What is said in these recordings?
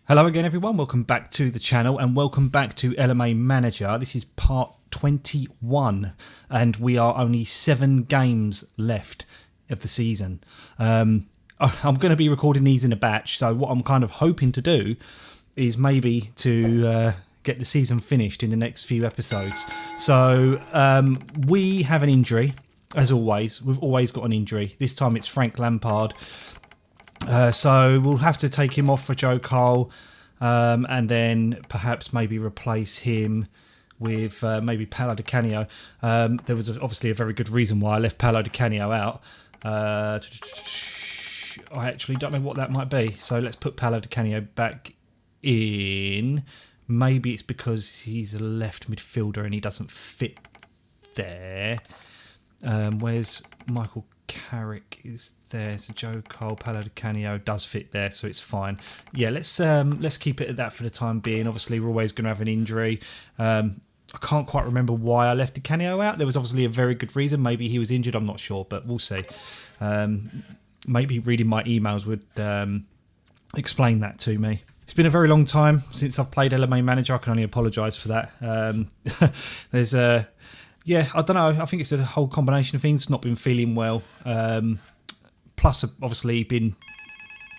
Hello again everyone, welcome back to the channel and welcome back to LMA Manager. This is part 21 and we are only 7 games left of the season. I'm going to be recording these in a batch, so what I'm kind of hoping to do is maybe to get the season finished in the next few episodes. So we have an injury, as always. We've always got an injury. This time it's Frank Lampard. So we'll have to take him off for Joe Cole and then perhaps maybe replace him with maybe Paolo Di Canio. There was obviously a very good reason why I left Paolo Di Canio out. I actually don't know what that might be. So let's put Paolo Di Canio back in. Maybe it's because he's a left midfielder and he doesn't fit there. Where's Michael Carrick is there, so Joe Cole, Paolo Di Canio does fit there, so it's fine. Yeah, let's keep it at that for the time being. Obviously, we're always going to have an injury. I can't quite remember why I left Di Canio out. There was obviously a very good reason. Maybe he was injured. I'm not sure, but we'll see. Maybe reading my emails would explain that to me. It's been a very long time since I've played LMA Manager. I can only apologise for that. There's a Yeah, I don't know. I think it's a whole combination of things. Not been feeling well. Plus, obviously, been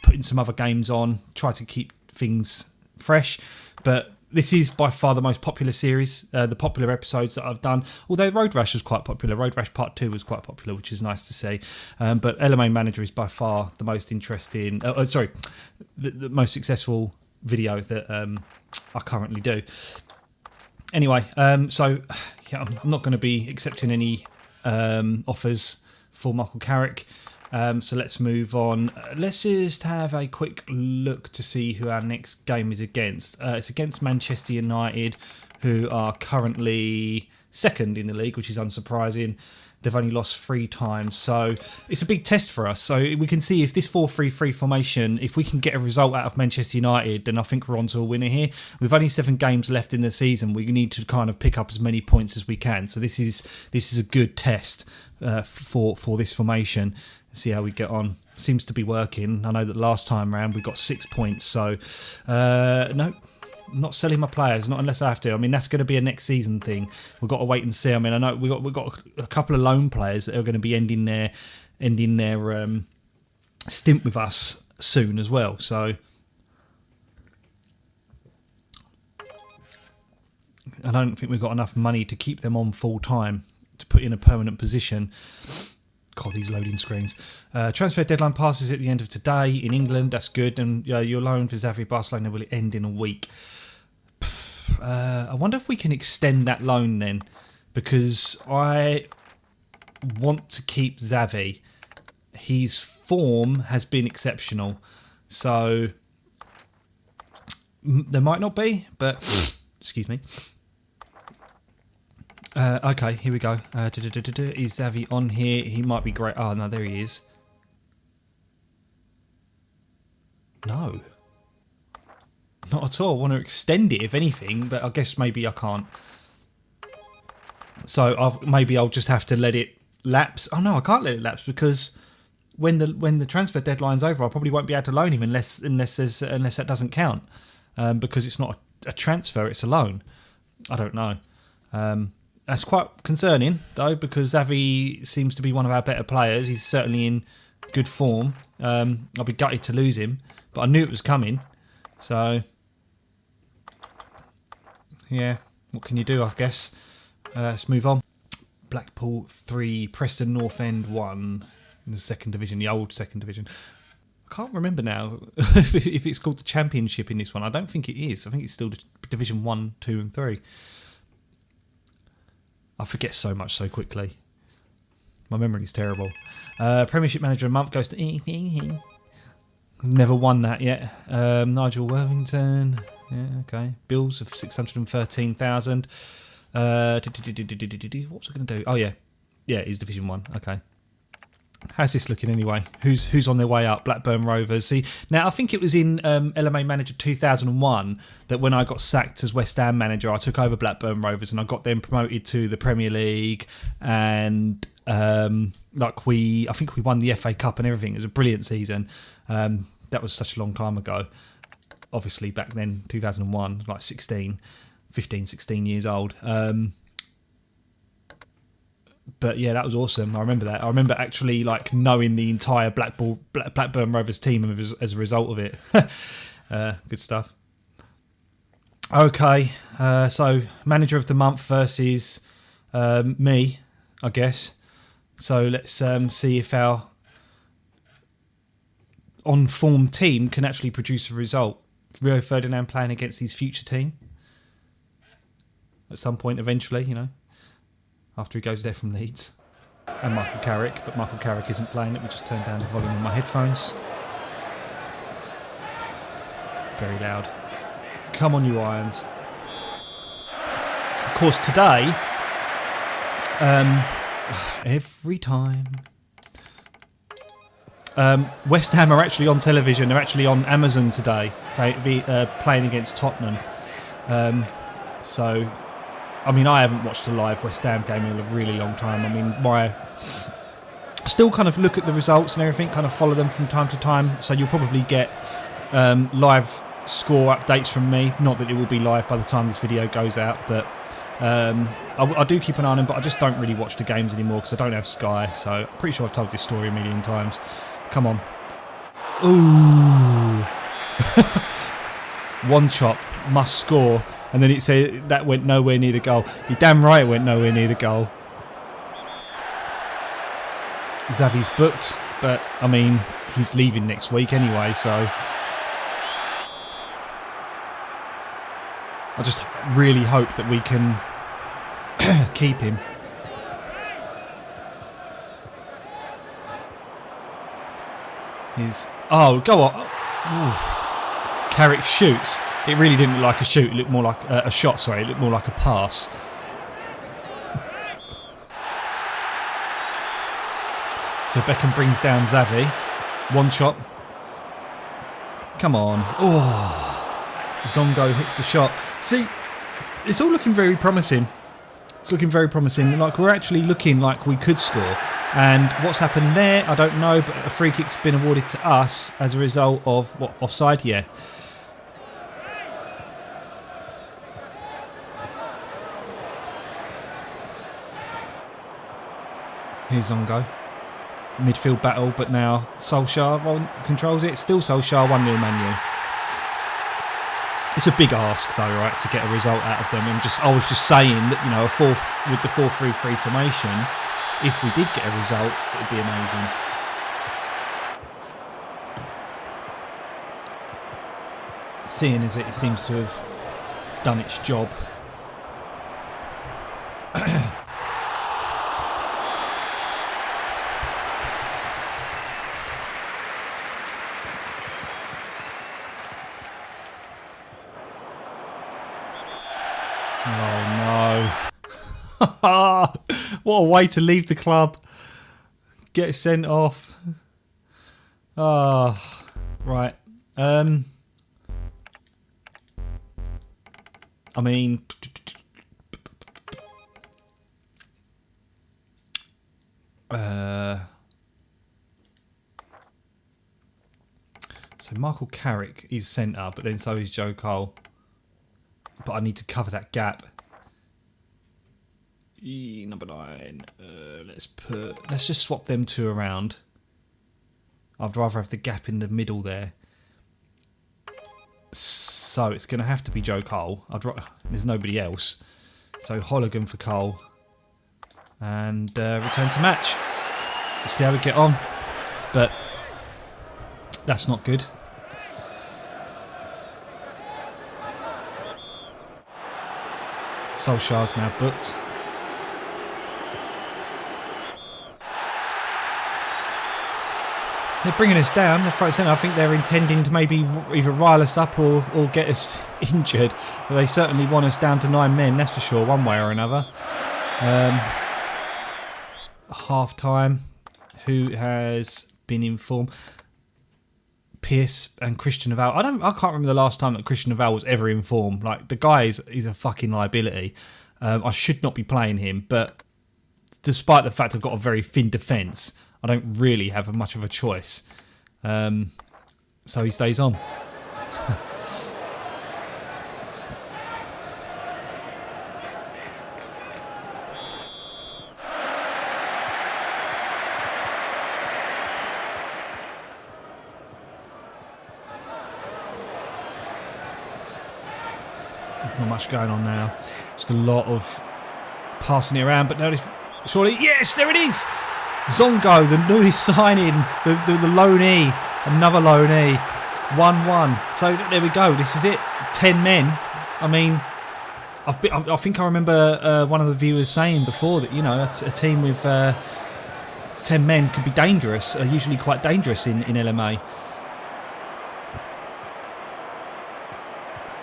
putting some other games on. Try to keep things fresh. But this is by far the most popular series. The popular episodes that I've done. Although Road Rash was quite popular. Road Rash Part 2 was quite popular, which is nice to see. But LMA Manager is by far the most interesting... the most successful video that I currently do. Anyway, so yeah, I'm not going to be accepting any offers for Michael Carrick. So let's move on. Let's just have a quick look to see who our next game is against. It's against Manchester United, who are currently second in the league, which is unsurprising. They've only lost 3 times, so it's a big test for us. So we can see if this 4-3-3 formation, if we can get a result out of Manchester United, then I think we're on to a winner here. We've only 7 games left in the season. We need to kind of pick up as many points as we can. So this is a good test for this formation. See how we get on. Seems to be working. I know that last time round we got 6 points. So no. Not selling my players, not unless I have to. I mean, that's going to be a next season thing. We've got to wait and see. I mean, I know we've got a couple of loan players that are going to be ending their stint with us soon as well. So I don't think we've got enough money to keep them on full time to put in a permanent position. God, these loading screens. Transfer deadline passes at the end of today in England. That's good. And your loan for Xavi Barcelona will end in a week. I wonder if we can extend that loan then, because I want to keep Xavi. His form has been exceptional, so there might not be, but excuse me. Okay, here we go. Is Xavi on here? He might be great. Oh no, there he is. No. Not at all. I want to extend it, if anything, but I guess maybe I can't. So maybe I'll just have to let it lapse. Oh no, I can't let it lapse because when the transfer deadline's over, I probably won't be able to loan him unless that doesn't count, because it's not a transfer, it's a loan. I don't know. That's quite concerning though, because Xavi seems to be one of our better players. He's certainly in good form. I'll be gutted to lose him, but I knew it was coming. So, yeah, what can you do, I guess? Let's move on. Blackpool 3, Preston North End 1 in the second division, the old second division. I can't remember now if it's called the Championship in this one. I don't think it is. I think it's still Division 1, 2 and 3. I forget so much so quickly. My memory is terrible. Premiership Manager of the Month goes to... Never won that yet. Nigel Worthington. Yeah, okay. Bills of 613,000. What was I going to do? Oh, yeah. Yeah, he's Division 1. Okay. How's this looking anyway? Who's on their way up? Blackburn Rovers. See, now I think it was in LMA Manager 2001 that when I got sacked as West Ham manager, I took over Blackburn Rovers and I got them promoted to the Premier League, and I think we won the FA Cup and everything. It was a brilliant season. That was such a long time ago. obviously back then, 2001, like 16 years old. But yeah, that was awesome. I remember that. I remember actually like knowing the entire Blackburn Rovers team as a result of it. Good stuff. Okay, so manager of the month versus me, I guess. So let's see if our on-form team can actually produce a result. Rio Ferdinand playing against his future team at some point eventually, you know, after he goes there from Leeds. And Michael Carrick, but Michael Carrick isn't playing. Let me just turn down the volume on my headphones. Very loud. Come on, you Irons. Of course, today, every time, West Ham are actually on television. They're actually on Amazon today, playing against Tottenham. So, I mean, I haven't watched a live West Ham game in a really long time. I mean, still kind of look at the results and everything, kind of follow them from time to time. So you'll probably get live score updates from me. Not that it will be live by the time this video goes out, but I do keep an eye on them, but I just don't really watch the games anymore because I don't have Sky. So I'm pretty sure I've told this story a million times. Come on. Ooh. One chop, must score. And then it said that went nowhere near the goal. You're damn right it went nowhere near the goal. Xavi's booked, but I mean, he's leaving next week anyway, so I just really hope that we can keep him. Oh, go on. Oof. Carrick shoots. It really didn't look like a shoot. It looked more like a shot. Sorry, it looked more like a pass. So Beckham brings down Xavi. One shot. Come on. Oh, Zongo hits the shot. See, it's all looking very promising. It's looking very promising. Like we're actually looking like we could score. And what's happened there, I don't know. But a free kick's been awarded to us as a result of what, offside? Yeah. Here's Zongo. Midfield battle, but now Solskjaer controls it. Still Solskjaer, 1-0 Man U. It's a big ask though, right, to get a result out of them. I was just saying that, you know, with the 4-3-3 formation, if we did get a result, it'd be amazing. Seeing as it seems to have done its job. What a way to leave the club. Get sent off. Oh, right. I mean, so Michael Carrick is centre, but then so is Joe Cole. But I need to cover that gap. Number 9. Let's just swap them two around. I'd rather have the gap in the middle there. So it's going to have to be Joe Cole. There's nobody else. So Hologan for Cole. And return to match. We'll see how we get on. But that's not good. Solskjaer's now booked. They're bringing us down, the front centre. I think they're intending to maybe either rile us up or get us injured. But they certainly want us down to 9 men, that's for sure, one way or another. Half time. Who has been informed? Pierce and Christian Naval. I can't remember the last time that Christian Naval was ever informed. Like, the guy is a fucking liability. I should not be playing him, but despite the fact I've got a very thin defence, I don't really have much of a choice. So he stays on. There's not much going on now. Just a lot of passing it around, but no, surely, yes, there it is! Zongo, the newest signing, the loanee, another loanee, 1-1. So there we go, this is it, 10 men. I mean, I think I remember one of the viewers saying before that, you know, a team with 10 men could be dangerous, are usually quite dangerous in LMA.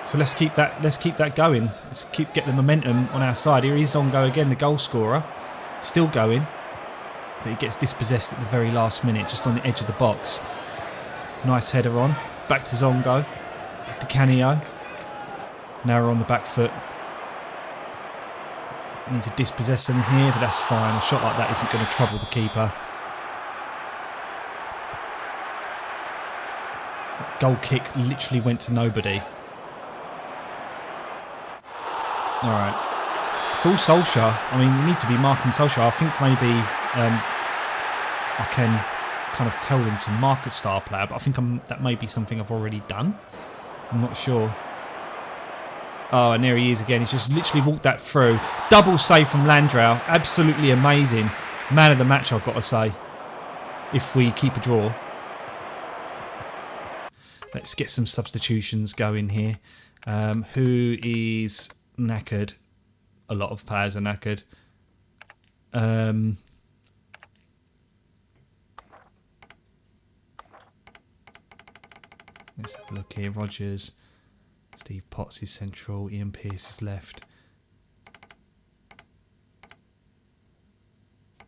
So let's keep that going. Let's get the momentum on our side. Here is Zongo again, the goal scorer. Still going. But he gets dispossessed at the very last minute, just on the edge of the box. Nice header on. Back to Zongo. To Canio. Now we're on the back foot. Need to dispossess him here, but that's fine. A shot like that isn't going to trouble the keeper. That goal kick literally went to nobody. Alright. It's all Solskjaer. I mean, we need to be marking Solskjaer. I think maybe I can kind of tell them to mark a star player, but I think that may be something I've already done. I'm not sure. Oh, and there he is again. He's just literally walked that through. Double save from Landrau. Absolutely amazing. Man of the match, I've got to say. If we keep a draw. Let's get some substitutions going here. Who is knackered? A lot of players are knackered. Let's have a look here. Rogers. Steve Potts is central. Ian Pearce is left.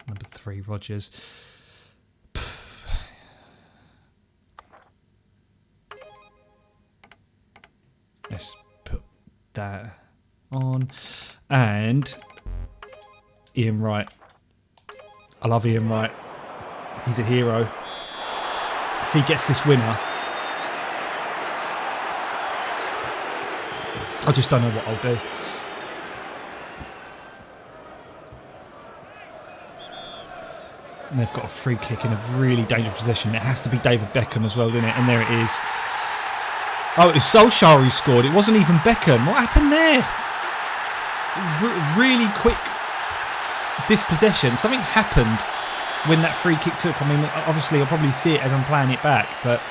Number 3, Rogers. Let's put that on. And Ian Wright. I love Ian Wright. He's a hero. If he gets this winner, I just don't know what I'll do. And they've got a free kick in a really dangerous position. It has to be David Beckham as well, doesn't it? And there it is. Oh, it was Solskjaer who scored. It wasn't even Beckham. What happened there? Really quick dispossession. Something happened when that free kick took. I mean, obviously I'll probably see it as I'm playing it back, but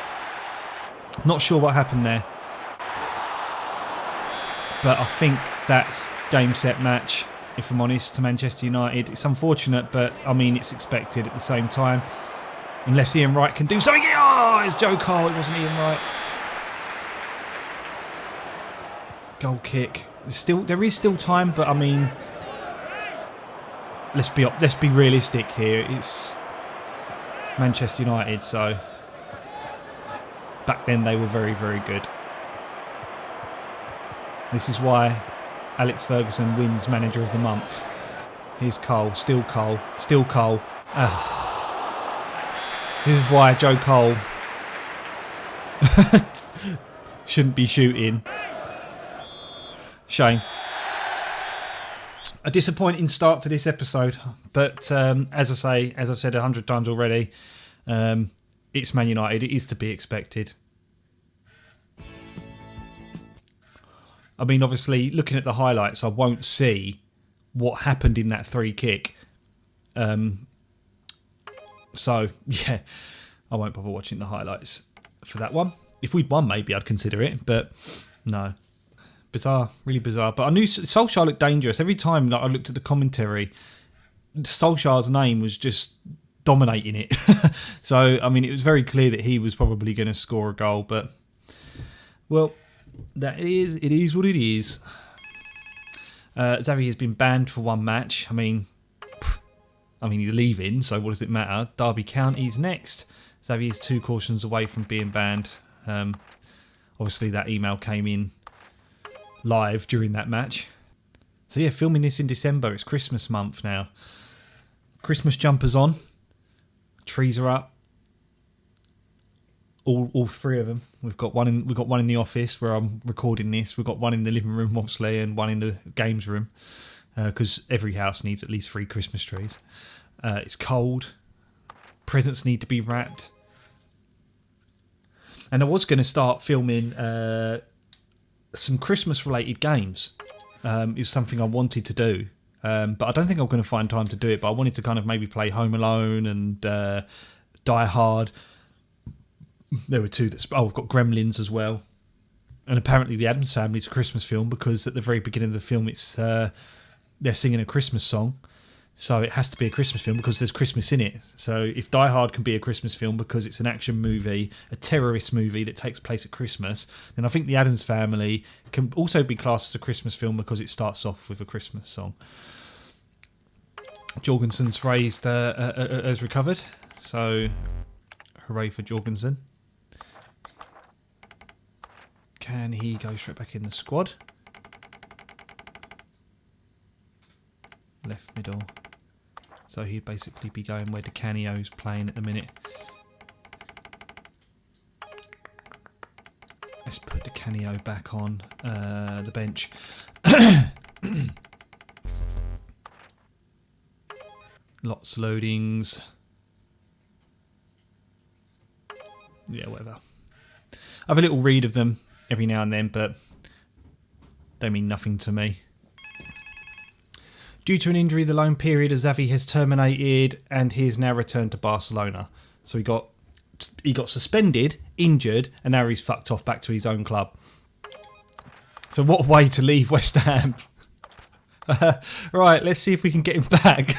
not sure what happened there. But I think that's game, set, match, if I'm honest, to Manchester United. It's unfortunate, but I mean, it's expected at the same time. Unless Ian Wright can do something. Oh, it's Joe Cole. It wasn't Ian Wright. Goal kick. There is still time, but I mean, let's be realistic here. It's Manchester United, so back then they were very, very good. This is why Alex Ferguson wins Manager of the Month. Here's Cole, still Cole, still Cole. This is why Joe Cole shouldn't be shooting. Shame. A disappointing start to this episode, but as I've said 100 times already, it's Man United. It is to be expected. I mean, obviously, looking at the highlights, I won't see what happened in that free kick. So, yeah, I won't bother watching the highlights for that one. If we'd won, maybe I'd consider it, but no. Bizarre, really bizarre. But I knew Solskjaer looked dangerous. Every time that I looked at the commentary, Solskjaer's name was just dominating it. So, I mean, it was very clear that he was probably going to score a goal, but, well, it is what it is. Xavi has been banned for one match. I mean, he's leaving, so what does it matter? Derby County's next. Xavi is 2 cautions away from being banned. Obviously, that email came in live during that match. So yeah, filming this in December. It's Christmas month now. Christmas jumpers on. Trees are up. All 3 of them. We've got one in the office where I'm recording this. We've got one in the living room, obviously, and one in the games room, because every house needs at least 3 Christmas trees. It's cold. Presents need to be wrapped. And I was going to start filming some Christmas related games is something I wanted to do. But I don't think I'm going to find time to do it. But I wanted to kind of maybe play Home Alone and Die Hard. There were two that... I've got Gremlins as well. And apparently the Addams Family is a Christmas film because at the very beginning of the film it's they're singing a Christmas song. So it has to be a Christmas film because there's Christmas in it. So if Die Hard can be a Christmas film because it's an action movie, a terrorist movie that takes place at Christmas, then I think The Addams Family can also be classed as a Christmas film because it starts off with a Christmas song. Jorgensen's has recovered. So hooray for Jorgensen. Can he go straight back in the squad? Left middle. So he'd basically be going where DiCanio's playing at the minute. Let's put DiCanio back on the bench. Lots of loadings. Yeah, whatever. I have a little read of them every now and then, but they mean nothing to me. Due to an injury, the loan period of Xavi has terminated and he has now returned to Barcelona. So he got suspended, injured, and now he's fucked off back to his own club. So what a way to leave West Ham. Right, let's see if we can get him back.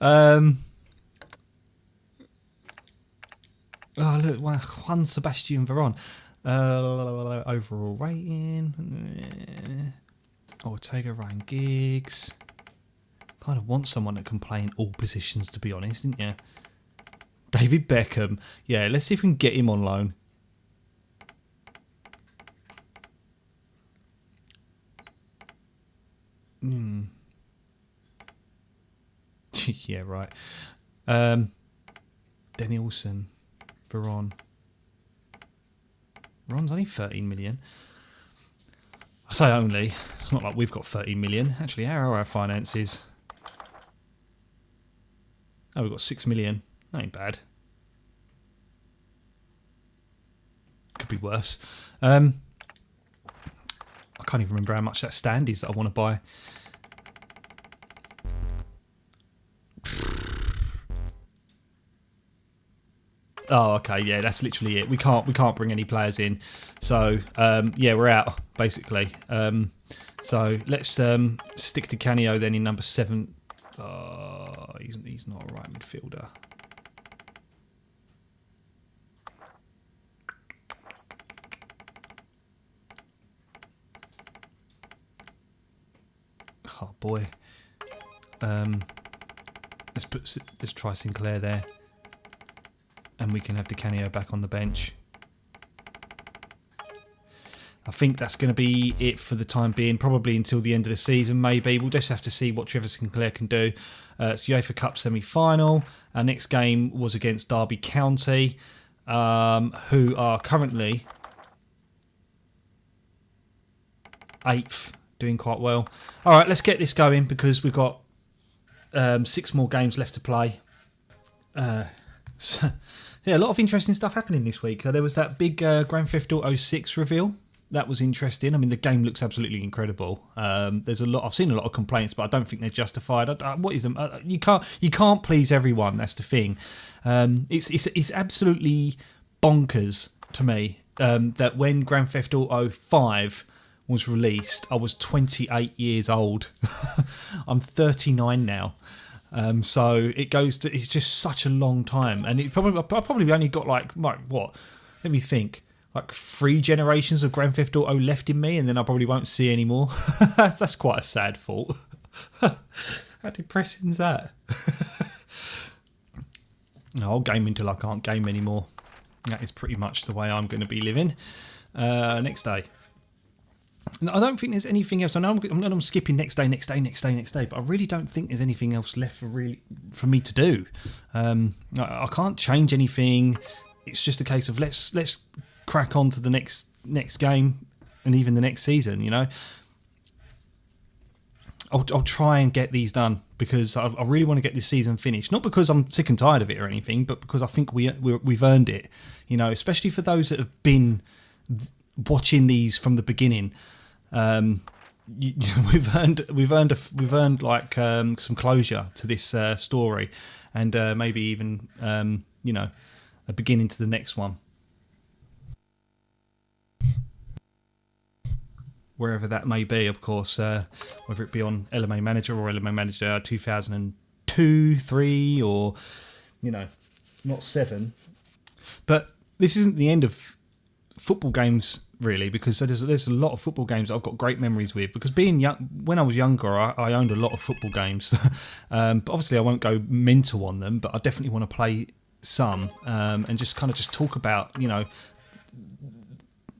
Oh, look, Juan Sebastian Veron. Overall rating. Ortega, Ryan Giggs. Kind of want someone that can play in all positions, to be honest, didn't you? David Beckham. Yeah, let's see if we can get him on loan. Yeah, right. Danielson. Veron. Veron's only 13 million. I say only. It's not like we've got 13 million. Actually, how are our finances? Oh, we've got 6 million. That ain't bad. Could be worse. I can't even remember how much that stand is that I want to buy. Oh, okay, yeah, that's literally it. We can't bring any players in, so yeah, we're out basically. So let's stick to Canio then in number 7. He's not a right midfielder. Oh boy. Let's try Sinclair there. And we can have DiCanio back on the bench. I think that's going to be it for the time being, probably until the end of the season, maybe. We'll just have to see what Trevor Sinclair can do. It's UEFA Cup semi-final. Our next game was against Derby County, who are currently 8th, doing quite well. All right, let's get this going because we've got 6 more games left to play. Yeah, a lot of interesting stuff happening this week. There was that big Grand Theft Auto 6 reveal. That was interesting. I mean, the game looks absolutely incredible. There's a lot. I've seen a lot of complaints, but I don't think they're justified. What is them? You can't please everyone. That's the thing. It's absolutely bonkers to me that when Grand Theft Auto 5 was released, I was 28 years old. I'm 39 now. So it goes to, it's just such a long time, and I probably only got like what? Let me think. Like 3 generations of Grand Theft Auto left in me, and then I probably won't see any more. That's quite a sad thought. How depressing is that? No, I'll game until I can't game anymore. That is pretty much the way I'm going to be living. Next day. I don't think there's anything else. I know I'm skipping next day, but I really don't think there's anything else left for me to do. I can't change anything. It's just a case of let's crack on to the next game and even the next season. You know, I'll try and get these done because I really want to get this season finished. Not because I'm sick and tired of it or anything, but because I think we've earned it. You know, especially for those that have been watching these from the beginning, we've earned like some closure to this story, and maybe even a beginning to the next one, wherever that may be. Of course, whether it be on LMA Manager or LMA Manager 2002, 3, or not 7. But this isn't the end of football games, really, because there's a lot of football games that I've got great memories with, because being young, when I was younger, I owned a lot of football games. But obviously I won't go mental on them, but I definitely want to play some, and just talk about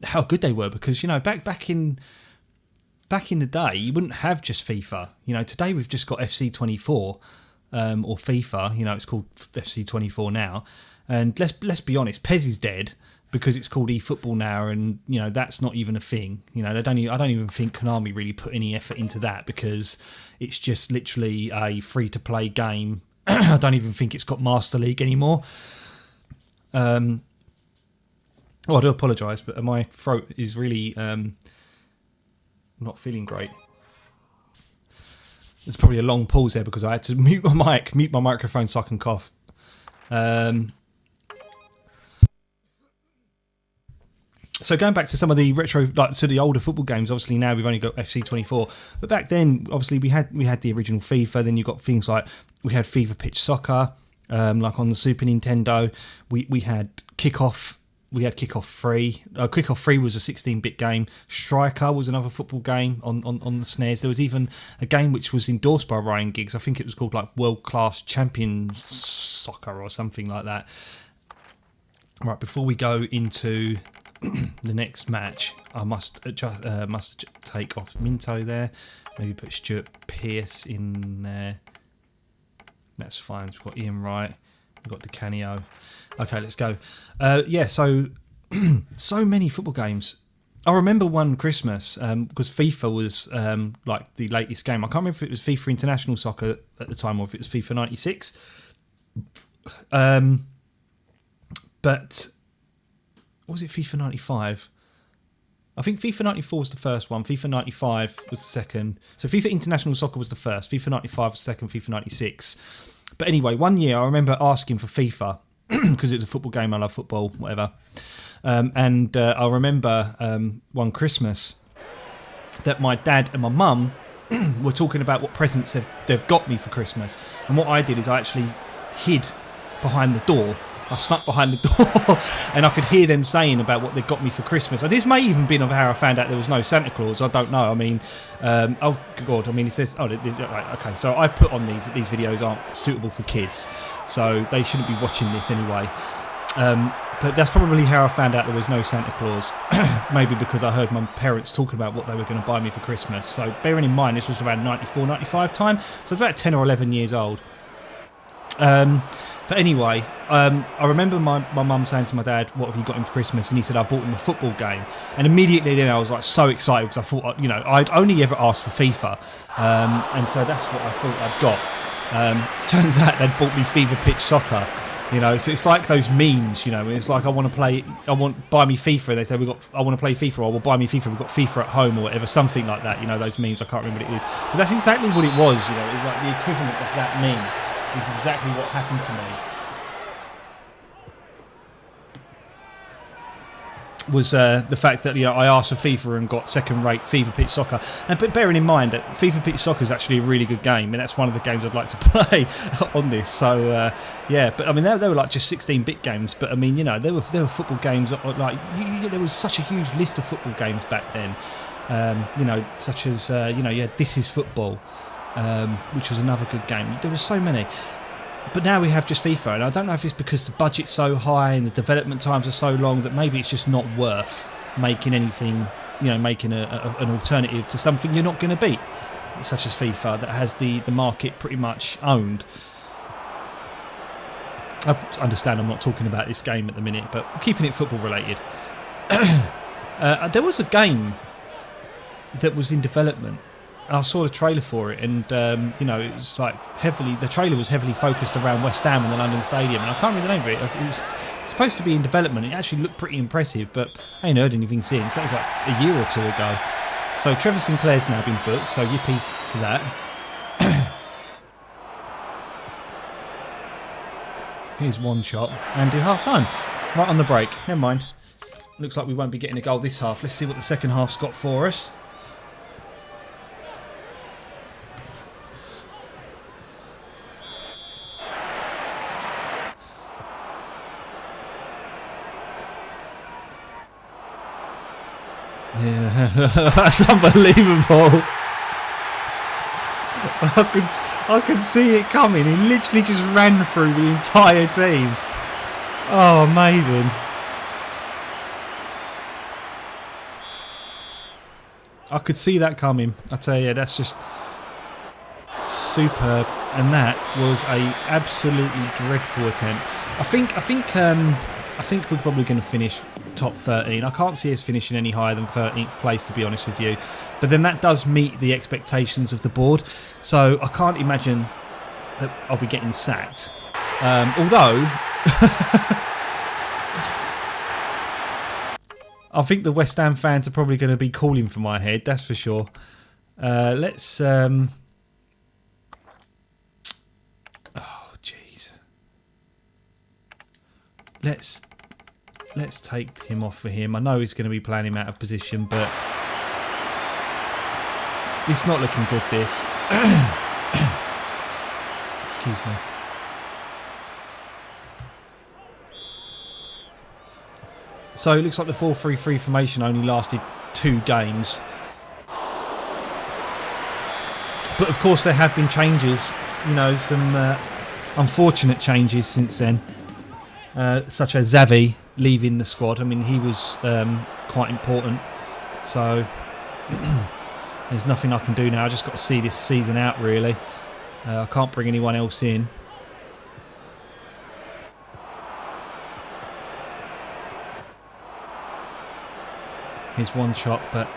how good they were, because back in the day you wouldn't have just FIFA. Today we've just got FC24, or FIFA. It's called FC24 now, and let's be honest, PES is dead, because it's called eFootball now, and that's not even a thing. I don't even think Konami really put any effort into that, because it's just literally a free-to-play game. I don't even think it's got Master League anymore. I do apologise, but my throat is really not feeling great. There's probably a long pause there because I had to mute my microphone so I can cough. So going back to some of the retro, to the older football games, obviously now we've only got FC24, but back then obviously we had the original FIFA. Then you got things like, we had FIFA Pitch Soccer, like on the Super Nintendo. We had Kickoff. We had Kickoff 3. Kickoff 3 was a 16-bit game. Striker was another football game on the SNES. There was even a game which was endorsed by Ryan Giggs. I think it was called like World Class Champion Soccer or something like that. Right, before we go into the next match, I must take off Minto there. Maybe put Stuart Pearce in there. That's fine. We've got Ian Wright. We've got DiCanio. Okay, let's go. So many football games. I remember one Christmas, because FIFA was like the latest game. I can't remember if it was FIFA International Soccer at the time or if it was FIFA 96. But was it FIFA 95? I think FIFA 94 was the first one. FIFA 95 was the second. So FIFA International Soccer was the first. FIFA 95 was the second. FIFA 96. But anyway, one year I remember asking for FIFA because it's a football game. I love football, whatever. And I remember one Christmas that my dad and my mum were talking about what presents they've got me for Christmas. And what I did is I actually hid behind the door. I snuck behind the door and I could hear them saying about what they got me for Christmas. And this may even been of how I found out there was no Santa Claus. I don't know. I mean, oh God. I mean, if there's, right, okay. So I put on these videos aren't suitable for kids, so they shouldn't be watching this anyway. But that's probably how I found out there was no Santa Claus. Maybe because I heard my parents talking about what they were going to buy me for Christmas. So bearing in mind, this was around 94, 95 time. So I was about 10 or 11 years old. But anyway, I remember my mum saying to my dad, what have you got him for Christmas? And he said, I bought him a football game. And immediately then I was like so excited because I thought, I'd only ever asked for FIFA. And so that's what I thought I'd got. Turns out they'd bought me FIFA Pitch Soccer. So it's like those memes, it's like buy me FIFA, and they say I want to play FIFA, or we'll buy me FIFA, we've got FIFA at home or whatever, something like that, those memes, I can't remember what it is. But that's exactly what it was, it was like the equivalent of that meme. Is exactly what happened to me. Was the fact that I asked for FIFA and got second-rate FIFA Pitch Soccer, but bearing in mind that FIFA Pitch Soccer is actually a really good game, and that's one of the games I'd like to play on this. So yeah, but I mean they were like just 16-bit games, but I mean there were football games like there was such a huge list of football games back then, such as This Is Football, which was another good game. There were so many. But now we have just FIFA, and I don't know if it's because the budget's so high and the development times are so long that maybe it's just not worth making anything, making an alternative to something you're not going to beat, such as FIFA, that has the market pretty much owned. I understand I'm not talking about this game at the minute, but keeping it football related. There was a game that was in development I saw the trailer for it, and you know, it was like the trailer was heavily focused around West Ham and the London Stadium, and I can't remember the name of it. It's supposed to be in development. It actually looked pretty impressive, but I ain't heard anything since. That was like a year or two ago. So Trevor Sinclair's now been booked, so yippee for that. Here's one shot, and do half time. Right on the break. Never mind. Looks like we won't be getting a goal this half. Let's see what the second half's got for us. Yeah, that's unbelievable. I could see it coming. He literally just ran through the entire team. Oh, amazing. I could see that coming. I tell you, that's just superb. And that was a absolutely dreadful attempt. I think we're probably going to finish top 13. I can't see us finishing any higher than 13th place, to be honest with you. But then that does meet the expectations of the board. So I can't imagine that I'll be getting sacked. Although I think the West Ham fans are probably going to be calling for my head, that's for sure. Let's... oh, jeez. Let's take him off for him. I know he's going to be playing him out of position, but it's not looking good, this. Excuse me. So it looks like the 4-3-3 formation only lasted 2 games. But of course there have been changes, you know, some unfortunate changes since then. Such as Xavi leaving the squad. I mean, he was quite important. So there's nothing I can do now. I just got to see this season out, really. I can't bring anyone else in. Here's one shot, but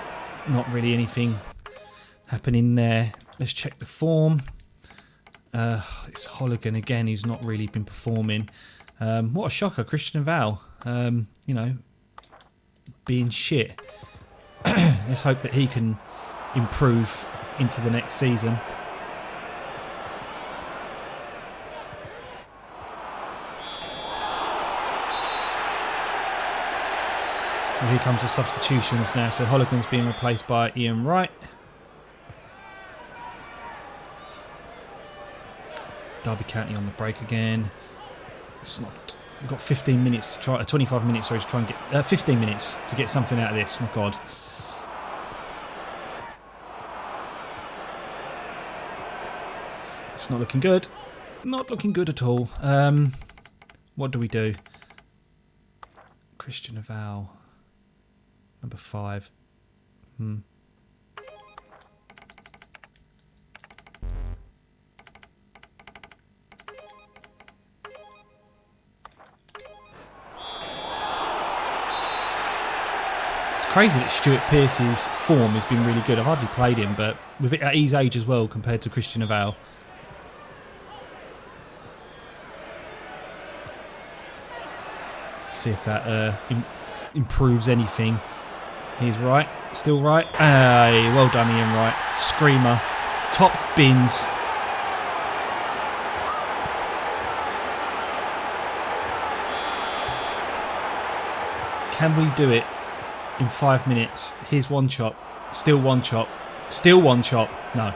not really anything happening there. Let's check the form. It's Hologan again, who's not really been performing. What a shocker, Christian Val. You know, being shit. Let's hope that he can improve into the next season. Well, here comes the substitutions now. So Hologan's being replaced by Ian Wright. Derby County on the break again. It's not. We've got 15 minutes to try, 25 minutes, sorry, to try and get 15 minutes to get something out of this. Oh my God. It's not looking good. Not looking good at all. What do we do? Christian Aval, number 5. Crazy that Stuart Pearce's form has been really good. I've hardly played him, but with it at his age as well compared to Christian Aval. See if that improves anything. He's right, still right. Hey, well done, Ian Wright. Screamer, top bins. Can we do it? In 5 minutes. Here's one chop. Still one chop. Still one chop. No.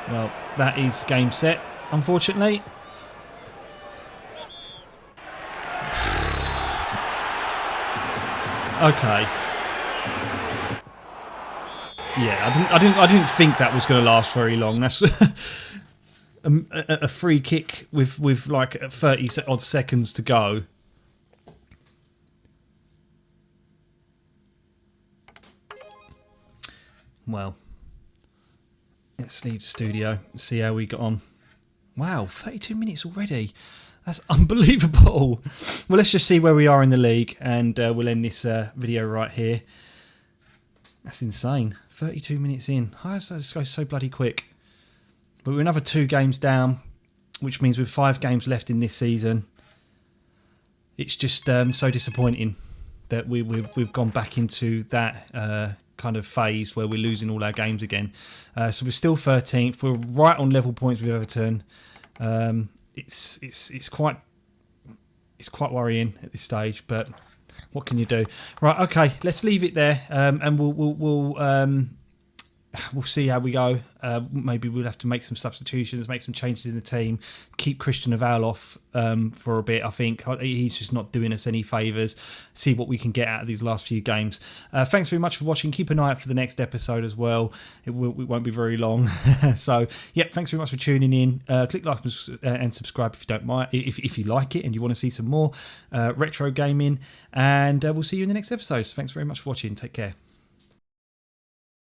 Well, that is game set, unfortunately. Okay. Yeah, I didn't think that was going to last very long. That's a free kick with like 30 odd seconds to go. Well, let's leave the studio and see how we got on. Wow, 32 minutes already. That's unbelievable. Well, let's just see where we are in the league, and we'll end this video right here. That's insane. 32 minutes in. Oh, this goes so bloody quick. But we're another 2 games down, which means with 5 games left in this season, it's just so disappointing that we've gone back into that kind of phase where we're losing all our games again. So we're still 13th. We're right on level points with Everton. It's quite worrying at this stage, but what can you do? Right, okay, let's leave it there, and we'll see how we go. Maybe we'll have to make some substitutions, make some changes in the team, keep Christian Aval off for a bit. I think he's just not doing us any favours. See what we can get out of these last few games. Thanks very much for watching. Keep an eye out for the next episode as well. It won't be very long. So, thanks very much for tuning in. Click like and subscribe if you don't mind, if you like it and you want to see some more retro gaming. And we'll see you in the next episode. So thanks very much for watching. Take care.